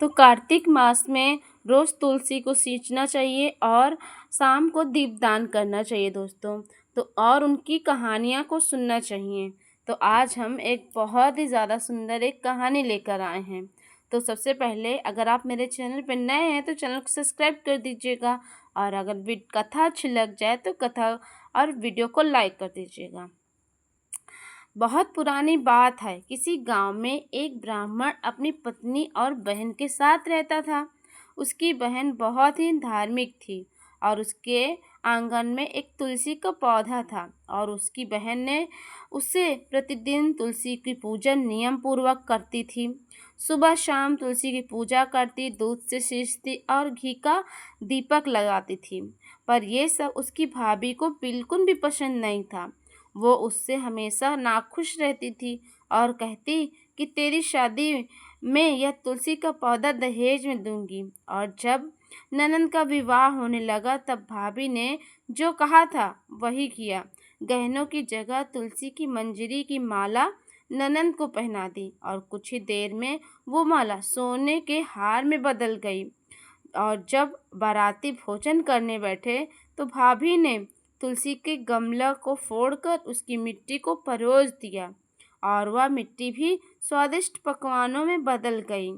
तो कार्तिक मास में रोज़ तुलसी को सींचना चाहिए और शाम को दीपदान करना चाहिए दोस्तों। तो और उनकी कहानियाँ को सुनना चाहिए। तो आज हम एक बहुत ही ज़्यादा सुंदर एक कहानी लेकर आए हैं। तो सबसे पहले अगर आप मेरे चैनल पर नए हैं तो चैनल को सब्सक्राइब कर दीजिएगा, और अगर कथा अच्छी लग जाए तो कथा और वीडियो को लाइक कर दीजिएगा। बहुत पुरानी बात है। किसी गांव में एक ब्राह्मण अपनी पत्नी और बहन के साथ रहता था। उसकी बहन बहुत ही धार्मिक थी और उसके आंगन में एक तुलसी का पौधा था, और उसकी बहन ने उसे प्रतिदिन तुलसी की पूजा नियम पूर्वक करती थी। सुबह शाम तुलसी की पूजा करती, दूध से सींचती और घी का दीपक लगाती थी। पर यह सब उसकी भाभी को बिल्कुल भी पसंद नहीं था। वो उससे हमेशा नाखुश रहती थी और कहती कि तेरी शादी में यह तुलसी का पौधा दहेज में दूंगी। और जब ननंद का विवाह होने लगा तब भाभी ने जो कहा था वही किया। गहनों की जगह तुलसी की मंजरी की माला ननंद को पहना दी, और कुछ ही देर में वो माला सोने के हार में बदल गई। और जब बाराती भोजन करने बैठे तो भाभी ने तुलसी के गमला को फोड़कर उसकी मिट्टी को परोस दिया, और वह मिट्टी भी स्वादिष्ट पकवानों में बदल गई।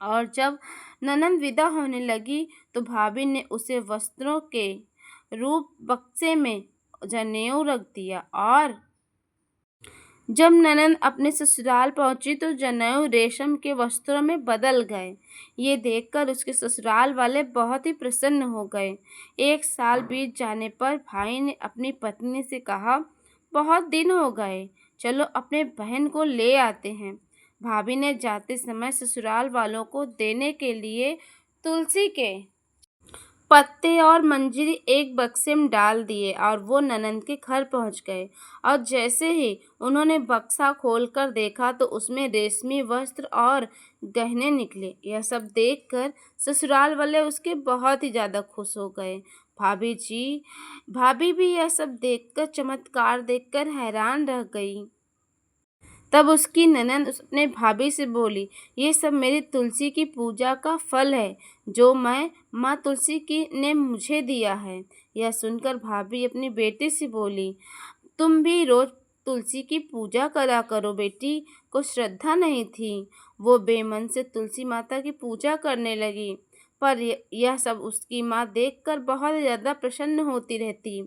और जब ननंद विदा होने लगी तो भाभी ने उसे वस्त्रों के रूप बक्से में जनेऊ रख दिया, और जब ननंद अपने ससुराल पहुंची तो जनेऊ रेशम के वस्त्रों में बदल गए। ये देखकर उसके ससुराल वाले बहुत ही प्रसन्न हो गए। 1 साल बीत जाने पर भाई ने अपनी पत्नी से कहा, बहुत दिन हो गए, चलो अपने बहन को ले आते हैं। भाभी ने जाते समय ससुराल वालों को देने के लिए तुलसी के पत्ते और मंजरी एक बक्से में डाल दिए, और वो ननंद के घर पहुंच गए। और जैसे ही उन्होंने बक्सा खोलकर देखा तो उसमें रेशमी वस्त्र और गहने निकले। यह सब देखकर ससुराल वाले उसके बहुत ही ज़्यादा खुश हो गए। भाभी भी यह सब देखकर, चमत्कार देखकर हैरान रह गई। तब उसकी ननंद अपने भाभी से बोली, ये सब मेरी तुलसी की पूजा का फल है जो मैं माँ तुलसी की ने मुझे दिया है। यह सुनकर भाभी अपनी बेटी से बोली, तुम भी रोज तुलसी की पूजा करा करो। बेटी को श्रद्धा नहीं थी, वो बेमन से तुलसी माता की पूजा करने लगी। पर यह सब उसकी माँ देखकर बहुत ज़्यादा प्रसन्न होती रहती।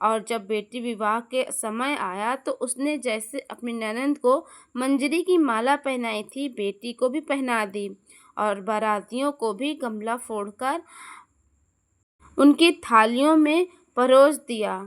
और जब बेटी विवाह के समय आया तो उसने जैसे अपनी ननंद को मंजरी की माला पहनाई थी, बेटी को भी पहना दी, और बारातियों को भी गमला फोड़कर उनकी थालियों में परोस दिया।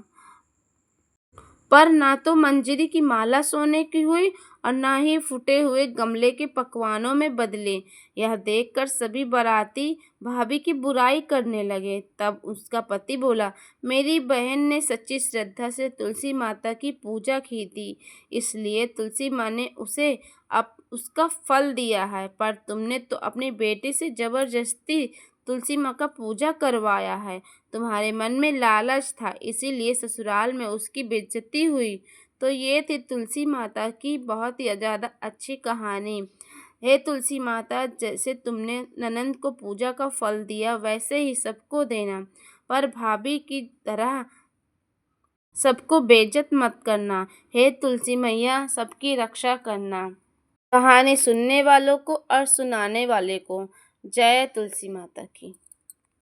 पर ना तो मंजरी की माला सोने की हुई और ना ही फूटे हुए गमले के पकवानों में बदले। यह देखकर सभी बाराती भाभी की बुराई करने लगे। तब उसका पति बोला, मेरी बहन ने सच्ची श्रद्धा से तुलसी माता की पूजा की थी, इसलिए तुलसी माँ ने उसे अब उसका फल दिया है। पर तुमने तो अपनी बेटी से जबरदस्ती तुलसी माँ का पूजा करवाया है। तुम्हारे मन में लालच था, इसीलिए ससुराल में उसकी बेइज्जती हुई। तो ये थी तुलसी माता की बहुत ही ज़्यादा अच्छी कहानी। हे तुलसी माता, जैसे तुमने ननंद को पूजा का फल दिया वैसे ही सबको देना, पर भाभी की तरह सबको बेइज्जत मत करना। हे तुलसी मैया, सबकी रक्षा करना। कहानी सुनने वालों को और सुनाने वाले को जय तुलसी माता की।